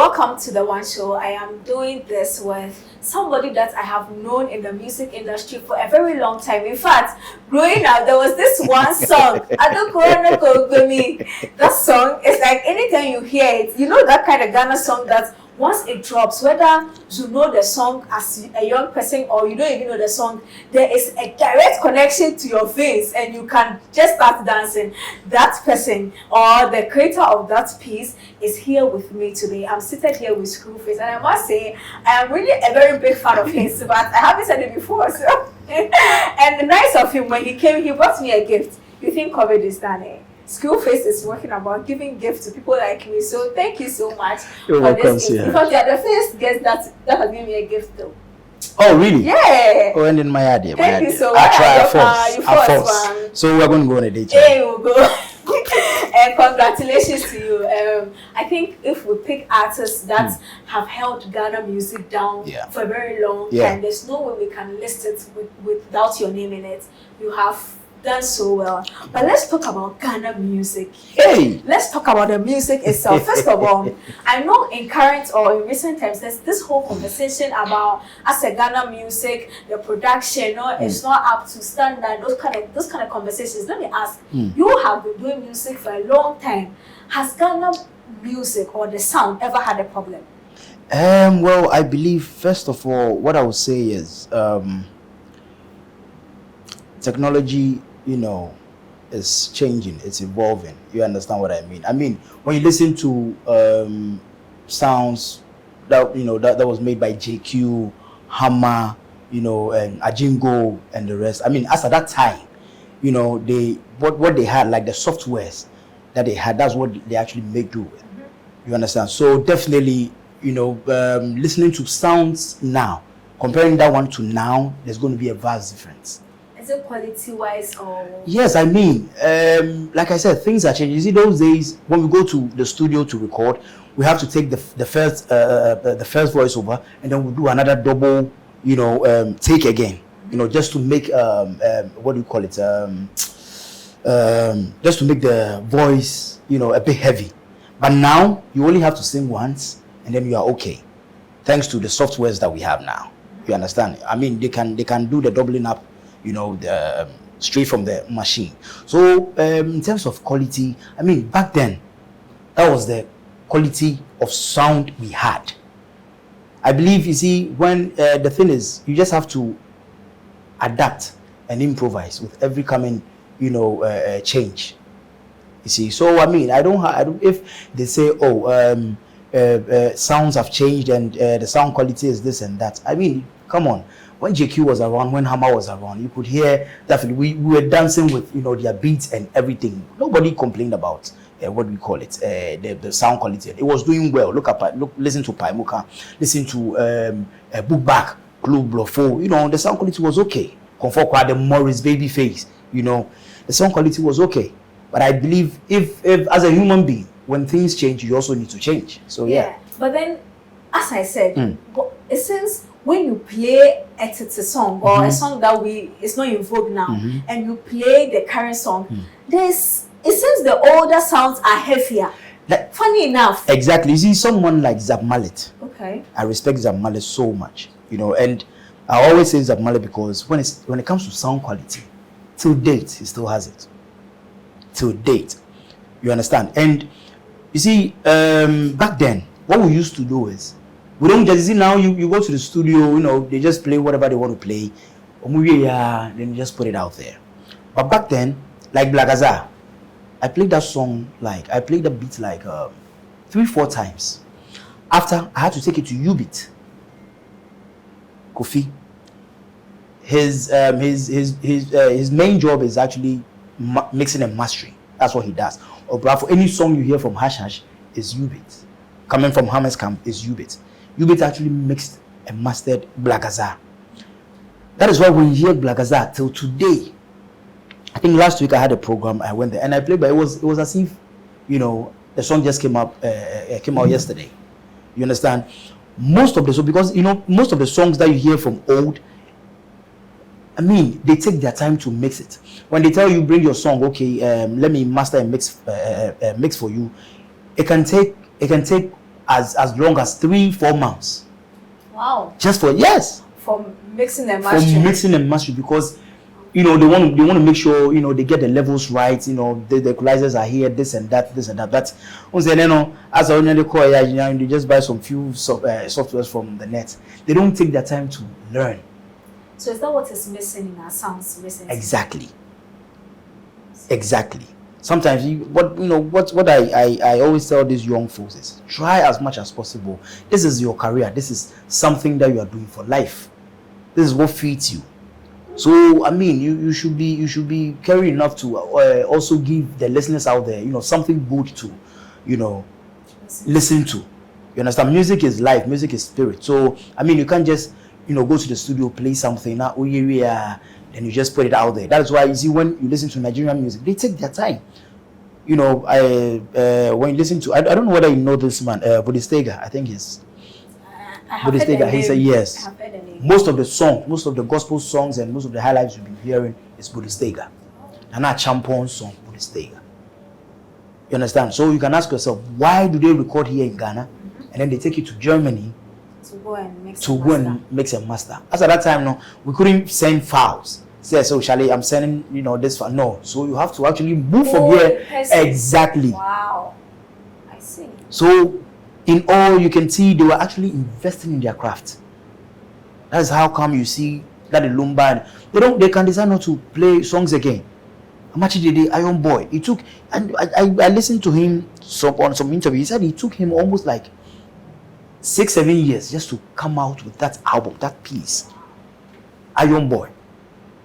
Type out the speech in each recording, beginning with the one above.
welcome to the One Show. I am doing this with somebody that I have known in the music industry for a very long time. In fact, growing up, there was this one song, that song is like anytime you hear it, you know that kind of Ghana song that once it drops, whether you know the song as a young person or you don't even know the song, there is a direct connection to your face and you can just start dancing. That person or the creator of that piece is here with me today. I'm seated here with Skrew Faze, and I must say I am really a very big fan of his, but I haven't said it before. So and the nice of him, when he came, he brought me a gift. You think COVID is done, eh? Skrew Faze is working about giving gifts to people like me. So thank you so much You're for welcome, this gift. Because you are the first guest that has given me a gift though. Oh really? Yeah. Oh, and in my idea. Thank you so much. I try You first. So we're going to go on a date. There you go. And congratulations to you. I think if we pick artists that have held Ghana music down for a very long time, there's no way we can list it without your name in it. You have done so well. But let's talk about Ghana music. Hey! Let's talk about the music itself. First of all, I know in current or in recent times, there's this whole conversation about as a Ghana music, the production, it's not up to standard. Those kind of conversations. Let me ask, you have been doing music for a long time. Has Ghana music or the sound ever had a problem? Well, I believe first of all, what I would say is technology, is changing, it's evolving. You understand what I mean? I mean, when you listen to sounds that that was made by JQ, Hammer, and Ajingo and the rest. I mean, as at that time, what they had, like the softwares that they had, that's what they actually make do with. You understand? So definitely, listening to sounds now, comparing that one to now, there's going to be a vast difference. Is it quality-wise or? Yes, I mean, like I said, things are changing. You see, those days when we go to the studio to record, we have to take the first voiceover, and then we'll do another double, take again, just to make what do you call it? Just to make the voice, a bit heavy. But now you only have to sing once, and then you are okay, thanks to the softwares that we have now. You understand? I mean, they can do the doubling up, the straight from the machine. So in terms of quality, I mean, back then that was the quality of sound we had. I believe, you see, when the thing is, you just have to adapt and improvise with every coming change, you see. So I mean, I don't if they say, sounds have changed and the sound quality is this and that, I mean, come on. When JQ was around, when Hammer was around, you could hear that we were dancing with their beats and everything. Nobody complained about what we call it, the sound quality. It was doing well. Listen to Paimuka, listen to Bookback, Club Blofo. The sound quality was okay. Comfort Quad, the Morris Babyface, the sound quality was okay. But I believe if as a human being, when things change, you also need to change. So yeah. But then, as I said, it seems when you play a song or a song that is not in vogue now, and you play the current song, it seems the older sounds are heavier. Funny enough. Exactly. You see, someone like Zab Mallet. Okay. I respect Zab Mallet so much, and I always say Zab Mallet because when it comes to sound quality, till date he still has it. Till date, you understand? And you see, back then, what we used to do is, we don't just see now. You go to the studio, they just play whatever they want to play, then you just put it out there. But back then, like Blagaza, I played that song I played the beat 3-4 times. After I had to take it to U-Beat. Kofi. His main job is actually mixing and mastering. That's what he does. Or for any song you hear from Hash Hash is U-Beat. Coming from Hammer's Camp is U-Beat. U-Beat actually mixed and mastered Blagaza. That is why when you hear Blagaza till today, I think last week I had a program, I went there and I played, but it was as if, the song just came out yesterday. You understand? Most of the songs, because most of the songs that you hear from old, I mean, they take their time to mix it. When they tell you bring your song, okay, let me master and mix for you, it can take as long as 3-4 months. Wow. Just for yes. For mixing and mastering. For mixing and mastering, because they want to make sure they get the levels right. The equalizers are here, this and that. But once as I only call they just buy some few softwares from the net. They don't take their time to learn. So is that what is missing in our sounds? Exactly. Sometimes what I always tell these young folks is try as much as possible. This is your career. This is something that you are doing for life. This is what feeds you. So you should be caring enough to also give the listeners out there something good to listen to. You understand? Music is life. Music is spirit. So you can't just go to the studio, play something now, and you just put it out there. That is why you see when you listen to Nigerian music, they take their time. When you listen to I don't know whether you know this man, Budistega, I think he's Budistega. He said yes. Most of the gospel songs and most of the highlights you've been hearing is Budistega. And not Champon song, Budistega. You understand? So you can ask yourself, why do they record here in Ghana and then they take it to Germany to go and mix and master? As at that time, we couldn't send files. Say, so Charlie, I'm sending this file. No, so you have to actually move from here. Exactly. Wow, I see. So in all, you can see they were actually investing in their craft. That's how come you see that the Lumba they can decide not to play songs again. Amachidede Iron Boy. It took, and I listened to him on some interview. He said it took him almost like 6-7 years just to come out with that album, that piece. Iron Boy.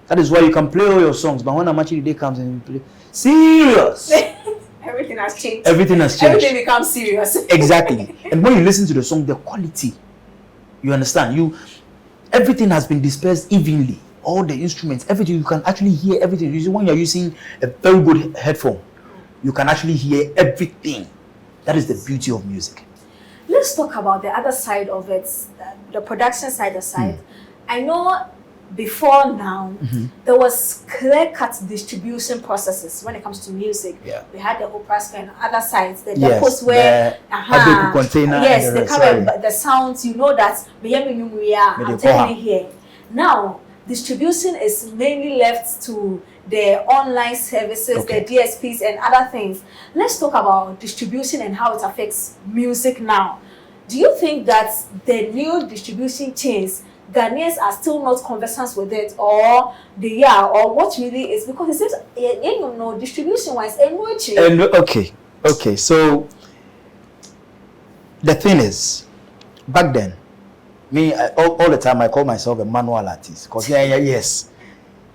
That is why you can play all your songs, but when Amachidede comes and you play serious. Everything has changed. Everything becomes serious. Exactly. And when you listen to the song, the quality, you understand, everything has been dispersed evenly. All the instruments, everything, you can actually hear everything. You see, when you're using a very good headphone, you can actually hear everything. That is the beauty of music. Let's talk about the other side of it, the production side aside. I know before now, there was clear-cut distribution processes when it comes to music. Yeah. We had the Oprah and other sides, the yes, depots where the container, yes, the cover, the sounds, that I'm telling you here. Now, distribution is mainly left to the online services, the DSPs and other things. Let's talk about distribution and how it affects music now. Do you think that the new distribution chains, Ghanaians are still not conversant with it, or they are, or what really is? Because it seems, distribution-wise, okay. So the thing is, back then, me all the time I call myself a manual artist because yes,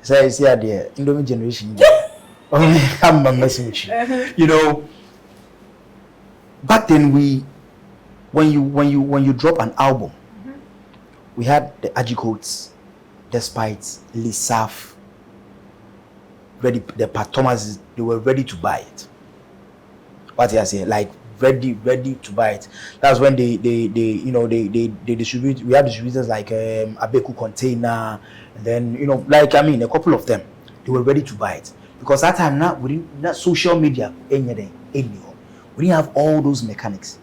so I see the Indomie generation. I'm messing with you. Back then when you drop an album, we had the Agicodes, the Spites, Lisaf, ready, the Pat Thomas, they were ready to buy it. What I say, like ready to buy it. That's when they distribute. We have distributors like Abeku Container, and then a couple of them. They were ready to buy it because that time now we didn't, not social media anymore. We didn't have all those mechanics.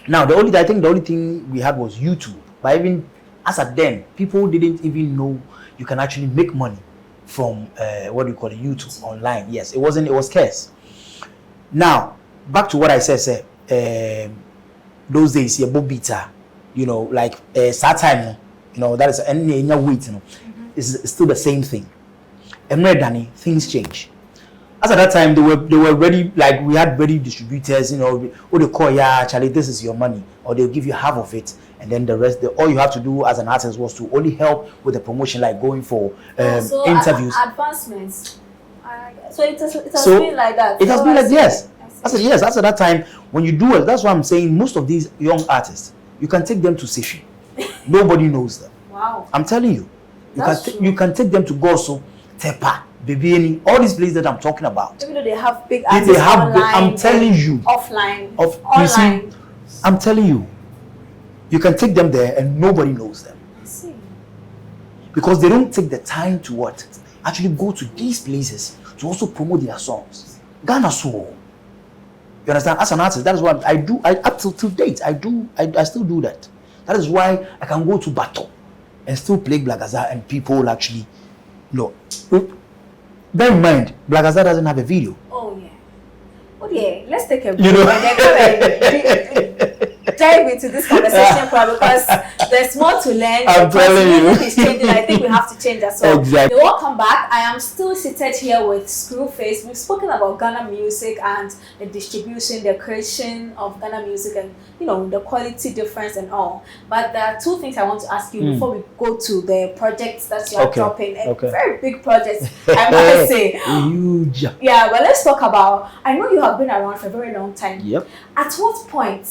Now the only thing we had was YouTube. But even as at then, people didn't even know you can actually make money from YouTube online. Yes, it was scarce. Now back to what I said. Those days, Bobita, start time, that is any weight, it's still the same thing. And Danny, things change. As at that time, they were ready, like we had ready distributors, who they call, Charlie, this is your money, or they'll give you half of it, and then the rest, all you have to do as an artist was to only help with the promotion, like going for interviews. Advancements. So it has been like that. It has been like yes. I said yes. After that time, when you do it, that's why I'm saying most of these young artists, you can take them to Session. Nobody knows them. Wow. I'm telling you. You can take them to Goso, Tepa, Bibiani, all these places that I'm talking about. Even though they have big artists online, I'm telling you. Offline. Online. You see, I'm telling you. You can take them there and nobody knows them. I see. Because they don't take the time to actually go to these places to also promote their songs. Ghana so. You understand? As an artist, that is what I do. I up till date, I still do that. That is why I can go to battle and still play Blagaza, and people will actually know. Bear in mind, Blagaza doesn't have a video. Oh yeah. Oh yeah. Let's take a break and then come and dive into this conversation because there's more to learn. I'm telling you. Music is changing. I think we have to change as well. Exactly. Welcome back. I am still seated here with Skrew Faze. We've spoken about Ghana music and the distribution, the creation of Ghana music, and the quality difference and all. But there are two things I want to ask you before we go to the projects that you are dropping. Very big projects, I must say. Huge. Yeah, but let's talk about. I know you have been around for a very long time. Yep. At what point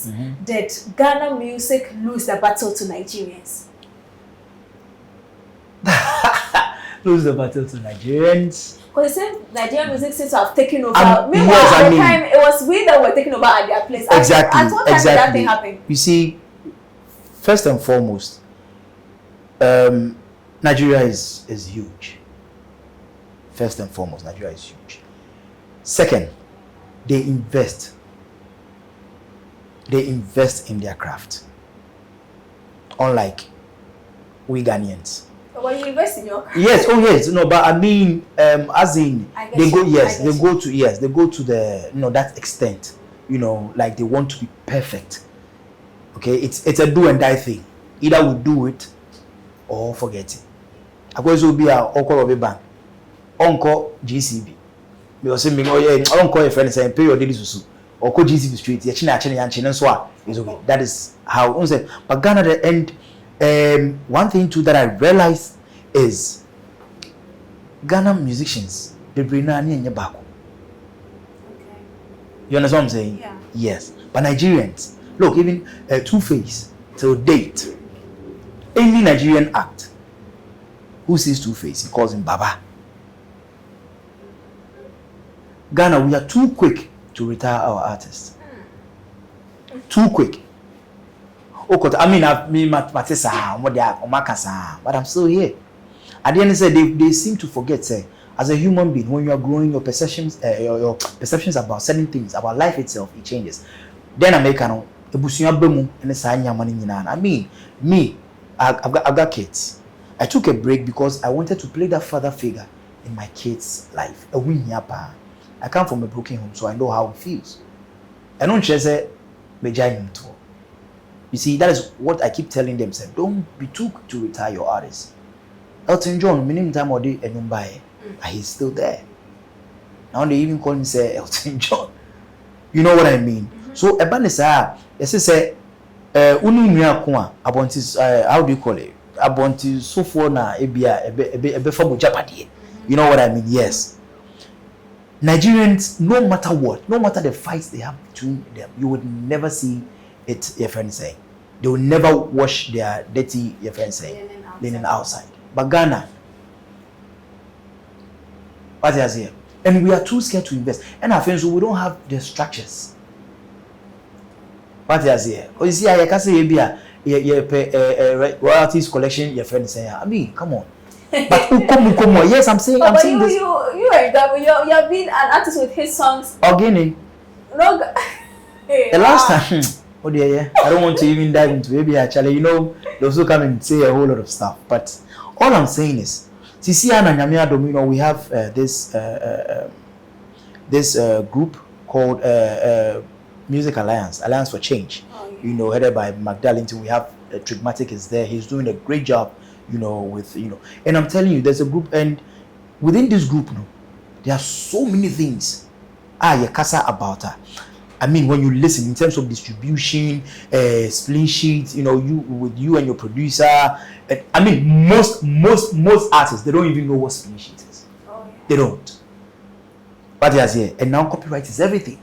did Ghana music lose the battle to Nigerians? Lose the battle to Nigerians? Because the same Nigerian music seems to have taken over. Meanwhile, at the time, it was we that were taking over at their place. Exactly. At what time did that thing happen? You see, first and foremost, Nigeria is huge. First and foremost, Nigeria is huge. Second, they invest in their craft. Unlike we Ghanaians. When you invest in your craft. Yes, yes. No, but I mean, as in they go to the that extent. Like they want to be perfect. Okay, it's a do and die thing. Either we do it or forget it. I go to be a Oko of a bank. Uncle GCB. Because me uncle a friend saying pay your daily susu. Or go GCB street. Is okay. That is how. But Ghana the end. One thing too that I realized is Ghana musicians they bring in your back. You understand what I'm saying? Yeah. Yes. But Nigerians, look, even Two-Face till date, any Nigerian act who sees Two-Face, he calls him Baba. Ghana, we are too quick to retire our artists. Too quick. I mean, but I'm still here. At the end of the day, they seem to forget, say, as a human being, when you are growing, your perceptions about certain things, about life itself, it changes. Then I make I mean, me, I've got kids. I took a break because I wanted to play that father figure in my kids' life. I come from a broken home, so I know how it feels. I don't just say, you see, that is what I keep telling them. Say, don't be too quick to retire your artists. Elton John, minimum time or day, and but he's still there. Now they even call him say Elton John. You know what I mean? So a band is say how do you call it? Abonti so for na ebia from Japadi. You know what I mean? Yes. Nigerians, no matter what, no matter the fights they have between them, you would never see it, your friend saying. They will never wash their dirty, your friend saying, linen outside. But Ghana, what is here? And we are too scared to invest. And our friends, we don't have the structures. What is here? Because you see, I can say, royalties collection, your friend saying, I mean, come on. But come on. Yes, I'm saying this. You have been an artist with his songs. Organic. No. The last time, oh dear, I don't want to even dive into maybe actually, they also come and say a whole lot of stuff. But all I'm saying is, we have this group called Music Alliance for Change. Oh, yeah. Headed by Magdalene. We have Trigmatic is there. He's doing a great job. With and I'm telling you, there's a group, and within this group, there are so many things. Casa about her. I mean, when you listen in terms of distribution, split sheets, you and your producer. I mean, most artists, they don't even know what split sheet is. Oh, yeah. They don't. But yes, here, and now copyright is everything.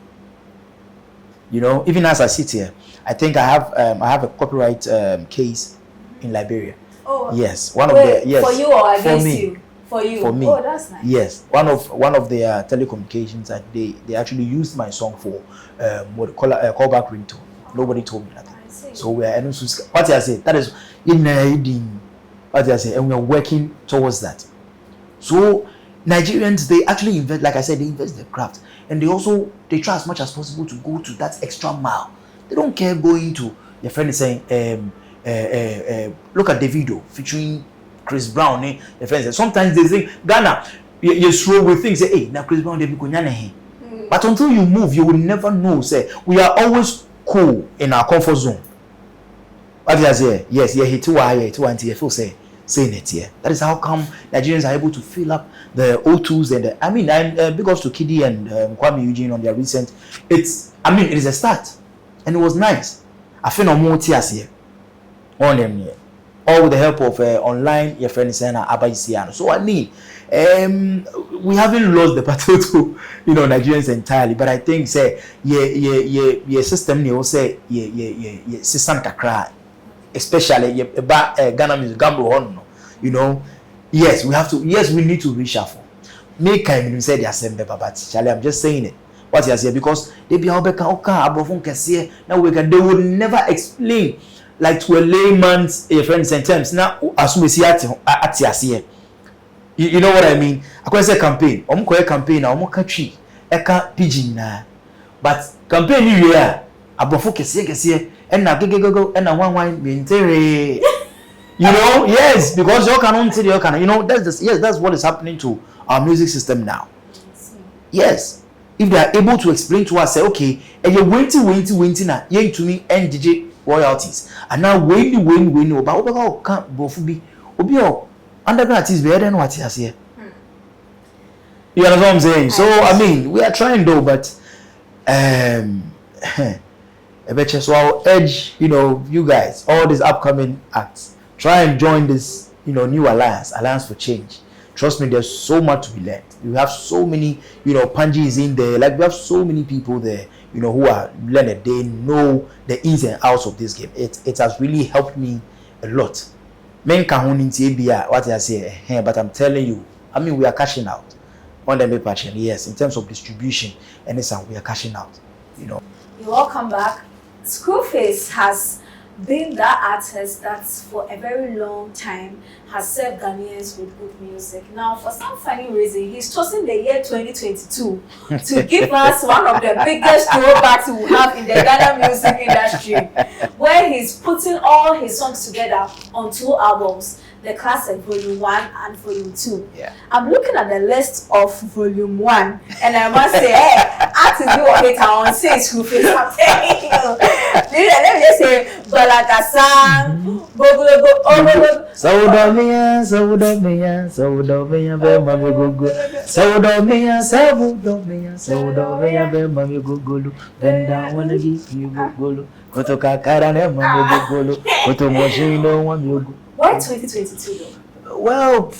Even as I sit here, I think I have a copyright case in Liberia. Oh. Yes, one of the yes. For you or against me. You? For you. For me. Oh, that's nice. Yes, one of their telecommunications that they actually used my song for what they call a callback ringtone. Nobody told me nothing. I see. So we are what I say that is in what I say, and we are working towards that. So Nigerians, they actually invest, like I said, they invest in their craft, and they try as much as possible to go to that extra mile. They don't care going to, your friend is saying, look at Davido featuring Chris Brown. Your friend says, sometimes they think, Ghana, you slow with things, say, hey, now Chris Brown, but until you move, you will never know. Say, we are always cool in our comfort zone. What did I say? Yes, yeah, he too feel saying it here. That is how come Nigerians are able to fill up the O2s and the, I mean, big ups to Kiddy and Kwame Eugene on their recent. It is a start, and it was nice. I feel no more tears here on them here, all with the help of online. Your friend is saying Abaisiano. So we haven't lost the battle to Nigerians entirely, but I think say yeah system you say yeah system kakra, especially Ghana music gamble on yes we need to reshuffle. Make kind say the same but Charlie, I'm just saying it. What you say, because they be how now they would never explain like to a layman's friends and terms. Now as we see at you know what I mean? I can say campaign. Campaign na catchy. Eka pidgin na. But campaign you here. Abofo kese and na go and na one maintain. Yes, because you cannot tell you can. That's what is happening to our music system now. Yes. If they are able to explain to us, say, okay, and you're waiting na yen to me and DJ royalties. And now waiting, but can't both be underground artists better than what he has here. You understand what I'm saying? So I mean, we are trying though, but I bet you so I'll urge you guys, all these upcoming acts, try and join this new alliance for change. Trust me, there's so much to be learned. We have so many Panjis in there, like we have so many people there who are learned. They know the ins and outs of this game. It has really helped me a lot. Men what I say, but I'm telling you, I mean, we are cashing out on the patching. Yes, in terms of distribution, and we are cashing out. You're welcome back. Skrew Faze has been that artist that for a very long time has served Ghanaians with good music. Now, for some funny reason, he's chosen the year 2022 to give us one of the biggest throwbacks we have in the Ghana music industry, where he's putting all his songs together on 2 albums, the classic Volume 1 and Volume 2. Yeah. I'm looking at the list of Volume 1, and I must say, hey, artists do a hit on Skrew Faze. I'm telling you. Let me just say, Balakasang, Bogulogo, Saudomia, Mami Gugulu, then down when I give you Gugulu, Kotoka Karane, Mami Gugulu, Kotomoshino, one. Why 2022 though? Well,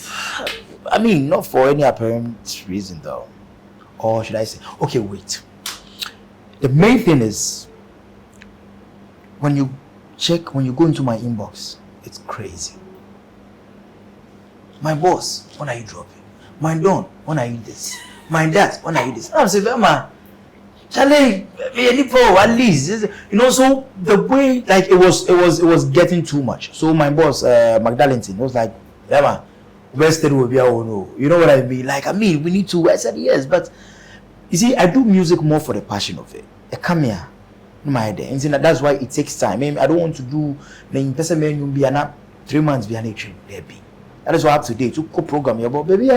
I mean, not for any apparent reason though. Or should I say, okay, wait. The main thing is, when you go into my inbox, it's crazy. My boss, when are you dropping? My don, when are you this? My dad, when are you this? I'm saying, man, Charlie, at least, so the way, like, it was getting too much. So my boss, Magdalene, was like, yeah, man, Western will be our no. You know what I mean? Like, I mean, we need to. I said yes, but you see, I do music more for the passion of it. I come here, my idea, and that's why it takes time. I don't want to do the person be 3 months be an issue. That is why up to date to co-program your baby.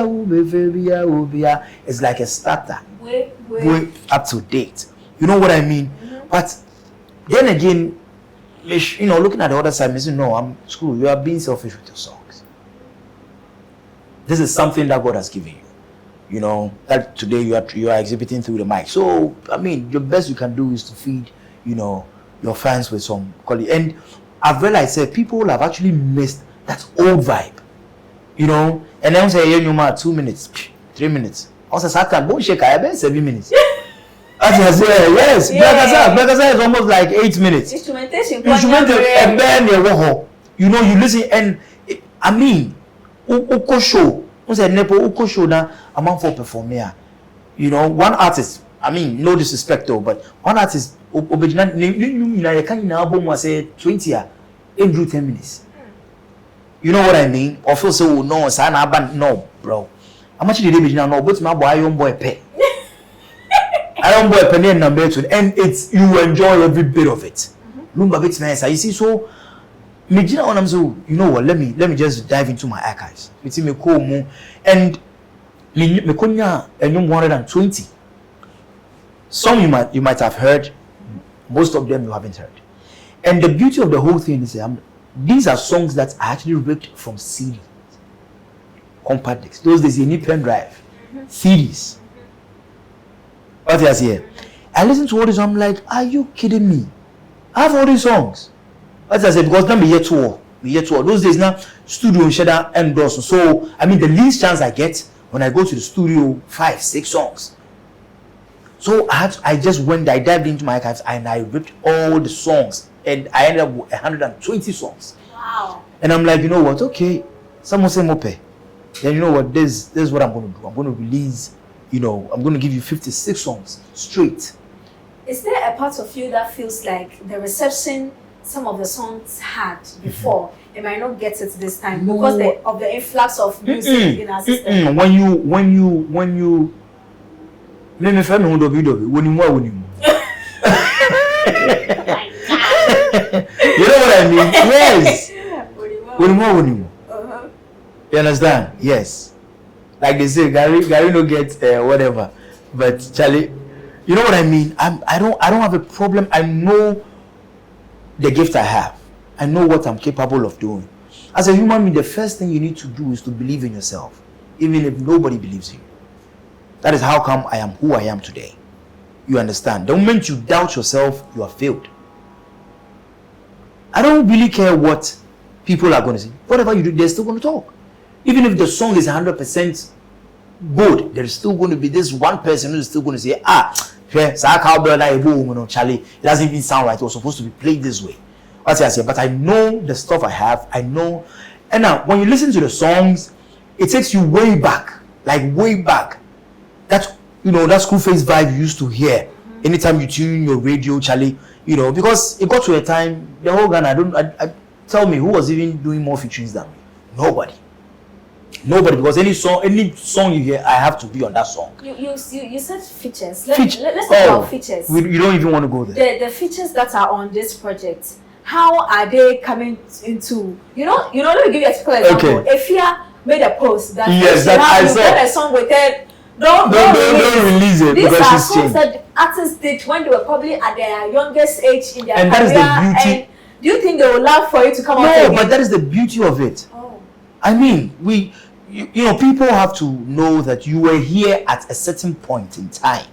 It's like a starter. Way up to date. You know what I mean? Mm-hmm. But then again, looking at the other side, saying, no, I'm screwed. You are being selfish with your songs. This is something that God has given you. That today you are exhibiting through the mic. So I mean, the best you can do is to feed, your fans with some quality. And I've realized that people have actually missed that old vibe. And then say, 2 minutes, 3 minutes. Also, Satan, don't shake, I bet 7 minutes. As I say, yes, Blagaza is almost like 8 minutes. Instrumentation, you listen, and I mean, Uko show. Uko show now, among for performer. One artist, I mean, no disrespect though, but one artist, you can album was 20 and do 10 minutes. You know what I mean? Or feel so no, no, bro. I'm actually the no, but my boy, young boy pay. I don't boy penny and number two, and it's you enjoy every bit of it. Lumba bit nice. You see, so me so you know what? Let me just dive into my archives. It's me cool mo and me konya and 120. Some you might have heard, most of them you haven't heard. And the beauty of the whole thing is these are songs that are actually ripped from CDs, compact discs. Those days you need pen drive, CDs. What is here? I listen to all this, I'm like, are you kidding me? I have all these songs. What I said, because now me yet to those days now studio Shatta endorse. So I mean the least chance I get when I go to the studio 5-6 songs. So I dived into my archives and I ripped all the songs and I ended up with 120 songs. Wow. And I'm like, you know what? Okay, someone say mope. Then you know what? This is what I'm going to do. I'm going to release. You know, I'm going to give you 56 songs straight. Is there a part of you that feels like the reception some of the songs had before, they might not get it this time because of the influx of music in our system? When you let me find when you you know what I mean? Yes. When you understand? Yes. Like they say, Gary no get whatever, but Charlie, you know what I mean. I don't have a problem. I know the gift I have. I know what I'm capable of doing. As a human being, the first thing you need to do is to believe in yourself, even if nobody believes in you. That is how come I am who I am today. You understand? The moment you doubt yourself, you are failed. I don't really care what people are going to say. Whatever you do, they're still going to talk. Even if the song is 100% good, there is still going to be this one person who is still going to say, Charlie, it doesn't even sound right. It was supposed to be played this way. What I say, but I know the stuff I have. I know. And now, when you listen to the songs, it takes you way back, like way back. That Skrew Faze vibe you used to hear anytime you tune your radio, Charlie. You know, because it got to a time the whole Ghana. Tell me who was even doing more featurings than me? Nobody, because any song you hear, I have to be on that song. You said features. Let's talk about features. You don't even want to go there. The features that are on this project, how are they coming into? Let me give you a typical example. Okay. Efia made a post that I saw. Got a song with it. Don't release it. These because are it's songs changed. that artists did when they were probably at their youngest age in their And career. that is the beauty. And do you think they will love for you to come out No, but that is the beauty of it. Oh. I mean, people have to know that you were here at a certain point in time.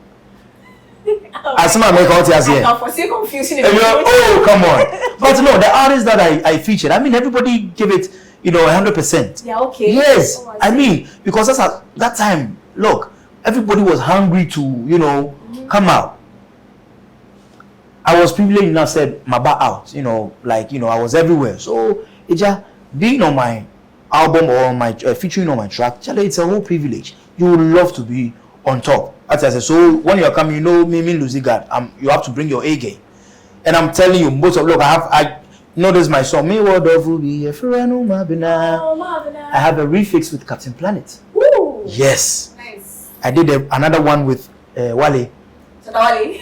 As someone make out here, I can foresee confusion. Oh, come on! But no, the artists that I featured, I mean, everybody give it, 100%. Yeah, okay. Yes, Oh, I mean, because that's at that time. Look, everybody was hungry to, come out. I was privileged enough, said my back out, I was everywhere. So, being on my album or my featuring on my track, it's a whole privilege. You would love to be on top. As I said, so when you're coming, me losing God, you have to bring your A game. And I'm telling you, I know this is my song. Me what will be a I have a refix with Captain Planet. Ooh. Yes. Nice. I did another one with Wale. Shatta Wale.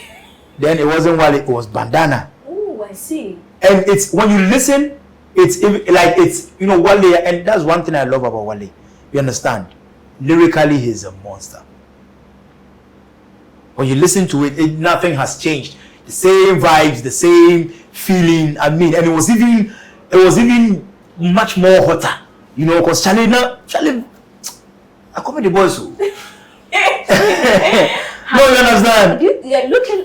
Then it wasn't Wale, it was Bandana. Oh, I see. And it's when you listen, it's Wale, and that's one thing I love about Wale. You understand? Lyrically, he's a monster. When you listen to it, nothing has changed. The same vibes, the same feeling. I mean, and it was even much more hotter. Because Charlie, I come with the boys. No, you understand?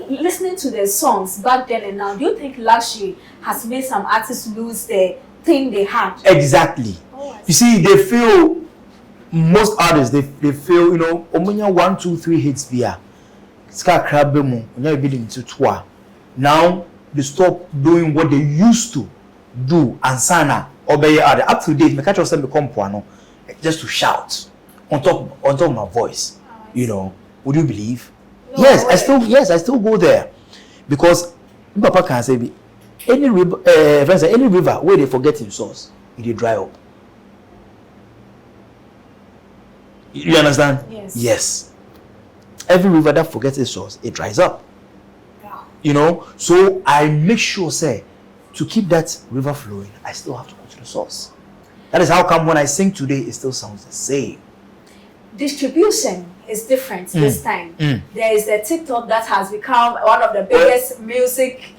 Listening to the songs back then and now, do you think luxury has made some artists lose the thing they had? Exactly. Oh, you see, they feel, most artists, they feel, Omunya 1, 2, 3 hits via. Now they stop doing what they used to do and sana obey up to date. Me catch yourself become puano just to shout on top of my voice. Would you believe? No, Yes, I still go there because Papa can say any river, any river where they forget in source, it dry up. You understand? Yes. Yes. Every river that forgets its source, it dries up. Wow. You know, so I make sure, say, to keep that river flowing, I still have to go to the source. That is how come when I sing today, it still sounds the same. Distribution is different this time. There is the TikTok that has become one of the biggest music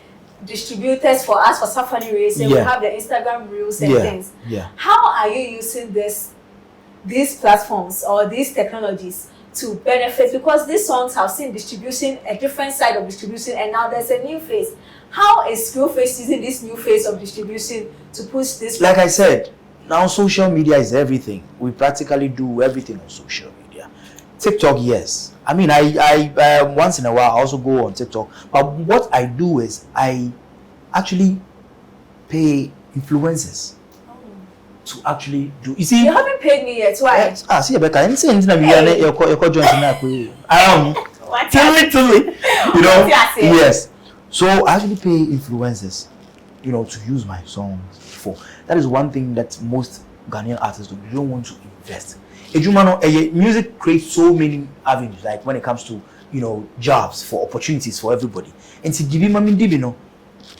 distributors for us for Safari Race. We have the Instagram Reels and things. Yeah. How are you using these platforms or these technologies to benefit? Because these songs have seen distribution, a different side of distribution, and now there's a new phase. How is Skrew Faze using this new phase of distribution to push this? Like I said, now social media is everything. We practically do everything on social media. TikTok, yes. I mean, I once in a while I also go on TikTok. But what I do is I actually pay influencers to actually do. You see, you haven't paid me yet. Why? See, Rebecca, I'm saying you're joining. Tell me. You know, yes. So I actually pay influencers, you know, to use my songs for. That is one thing that most Ghanaian artists do. They don't want to invest. Music creates so many avenues, like when it comes to, you know, jobs, for opportunities for everybody. And to give him you know,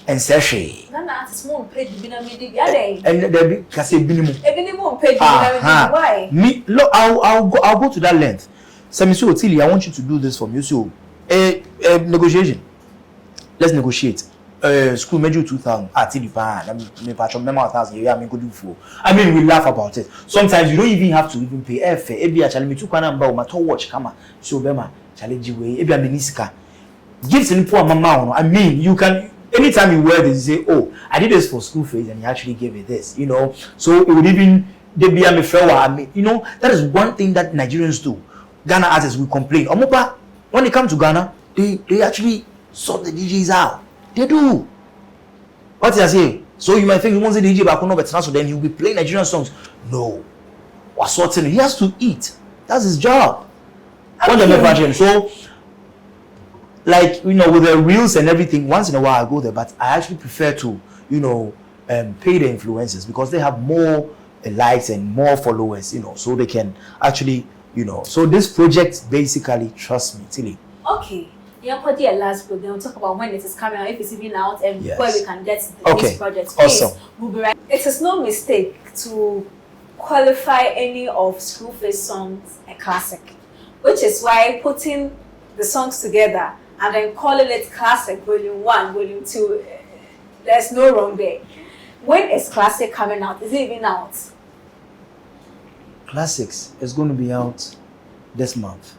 and sachet. And there be why? Me, look, I'll go to that length. Samisu Otili, I want you to do this for me. So, negotiation. Let's negotiate. School made you 2,000. I mean, we laugh about it. Sometimes you don't even have to even pay airfare. Ebi actually me 2 kwana mba o mato watch kama. So bema challenge we. Ebi ameniska. Gifts in poor mama. I mean, you can anytime you wear this, you say, "Oh, I did this for Skrew Faze, and he actually gave me this." You know, so it would even they be a flower. I mean, you know, that is one thing that Nigerians do. Ghana artists will complain. Omopa, when they come to Ghana, they actually sort the DJs out. They do. What I say? So you might think he wants a DJ back on, but so then he'll be playing Nigerian songs. No. What sorting? He has to eat. That's his job. Okay. So, like, you know, with the reels and everything, once in a while I go there, but I actually prefer to, you know, pay the influencers because they have more likes and more followers, you know, so they can actually, you know. So this project basically, trust me, Tilly. Okay. Last but then we'll talk about when it is coming out, if it's even out, and where we can get this project. Please, awesome. We'll be right. It is no mistake to qualify any of Skrew Faze songs a classic, which is why putting the songs together and then calling it classic volume 1, volume 2, there's no wrong there. When is classic coming out? Is it even out? Classics is going to be out this month,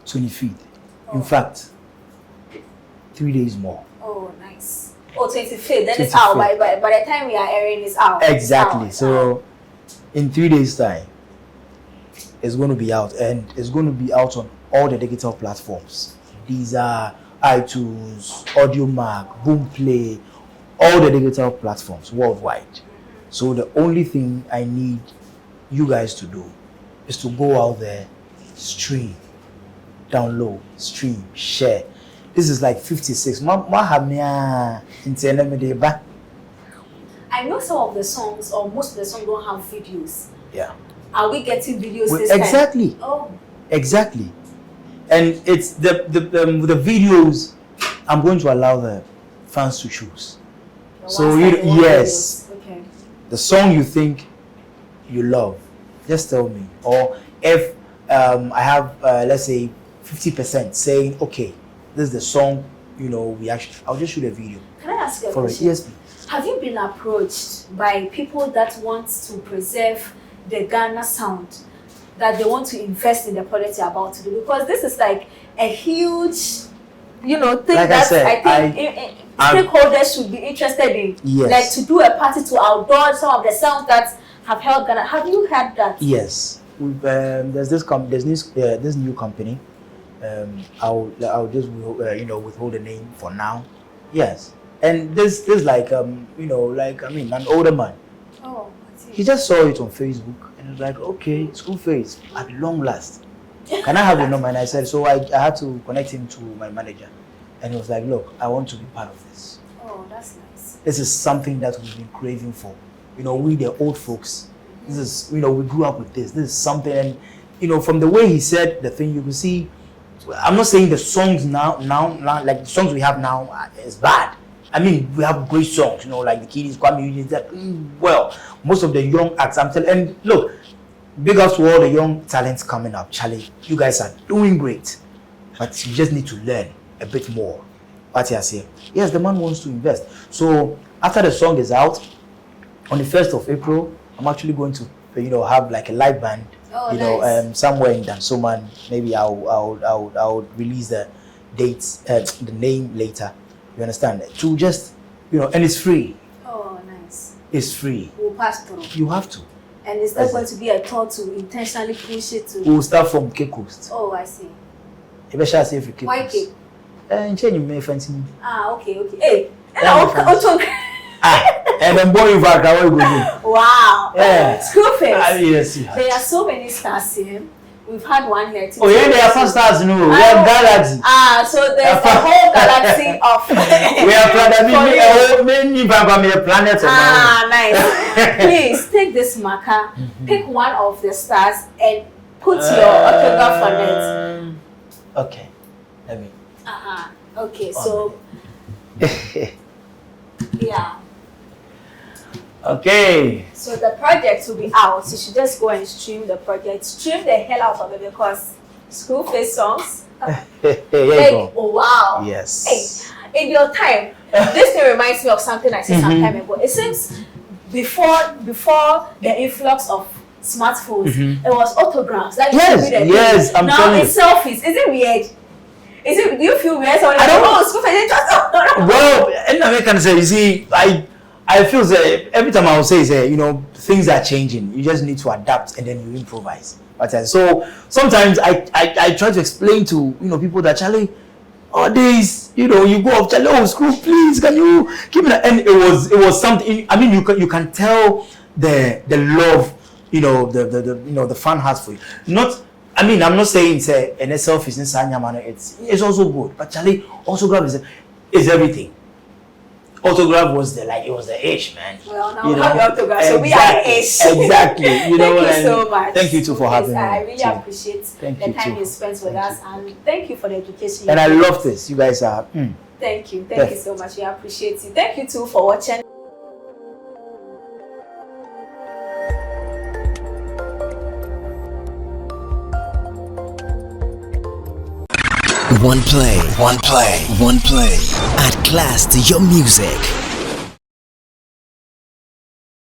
25th. In fact, 3 days more. Oh, nice. Oh, 25th. Then it's out. By the time we are airing, it's out. Exactly. It's out. So, in 3 days' time, it's going to be out. And it's going to be out on all the digital platforms. These are iTunes, AudioMac, OnePlay, all the digital platforms worldwide. So, the only thing I need you guys to do is to go out there, stream. Download, stream, share. This is like 56. I know some of the songs, or most of the songs, don't have videos. Yeah. Are we getting videos this time? Exactly. Oh. Exactly. And it's the videos. I'm going to allow the fans to choose. So yes, okay. The song you think you love, just tell me. Or if I have let's say 50% saying, okay, this is the song, you know, I'll just shoot a video. Can I ask you a question? question? Yes, please. Have you been approached by people that want to preserve the Ghana sound, that they want to invest in the project you're about to do? Because this is like a huge, you know, thing like that I think stakeholders should be interested in. Yes. Like to do a party to outdoor some of the sounds that have held Ghana. Have you heard that? Yes. There's this new company. I'll just you know, withhold the name for now. Yes, and this like you know, like I mean, an older man. Oh, I see. He just saw it on Facebook and he was like, okay, Skrew Faze at long last. Can I have your number? And I said, so I had to connect him to my manager, and he was like, look, I want to be part of this. Oh, that's nice. This is something that we've been craving for. You know, we the old folks. This is, you know, we grew up with this. This is something, and from the way he said the thing, you can see. I'm not saying the songs now, like the songs we have now is bad. I mean, we have great songs, like the Kiddies, Kwame Eugene, that well, most of the young acts, I'm telling, and look, big ups to all the young talents coming up. Charlie, you guys are doing great, but you just need to learn a bit more. What you say? Yes, the man wants to invest. So after the song is out, on the 1st of April, I'm actually going to, have like a live band. Nice. Somewhere in Dansoman. Maybe I'll release the dates, the name later. You understand? To just, and it's free. Oh, nice. It's free. We'll pass through. You have to. And is that going to be a thought to intentionally push it to? We'll start from Cape Coast. Oh, I see. If I shall say Cape Coast. Why Cape? Change me fancy. Okay. Hey, and then boy, in fact, I will go. Wow. Yeah. Skrew Faze. Yes. There are so many stars here. We've had one here too. Oh yeah, there are some stars, We have galaxy. So there's a whole galaxy of. We are planet. Nice. Please take this marker, pick one of the stars, and put your autograph on it. Okay. Let me. Okay. So. Yeah. Okay. So the project will be out. You should just go and stream the project. Stream the hell out of it because Skrew Faze songs. Here you go. Oh wow. Yes. Hey, in your time, this thing reminds me of something I said some time ago. It seems before the influx of smartphones, it was autographs. Like yes, I'm now telling you. It's selfies. Is it weird? Do you feel weird? I don't know. Skrew Faze just well, in American say, you see, I feel that every time I will say, things are changing. You just need to adapt and then you improvise. So sometimes I try to explain to people that Charlie, all days, you go up, Charlie, Skrew, please, can you give me that? And it was something. I mean, you can tell the love, the fan has for you. I'm not saying say an selfish in Sanya, it's also good, but Charlie, autograph is everything. Autograph was the age, man. Well, now we have the autograph, so we are the age. Exactly. Thank you so much. Thank you too for having me. I really appreciate the time you spent with us, and thank you for the education. And I love this. You guys are. Thank you so much. We appreciate you. Thank you too for watching. OnePlay. Add class to your music.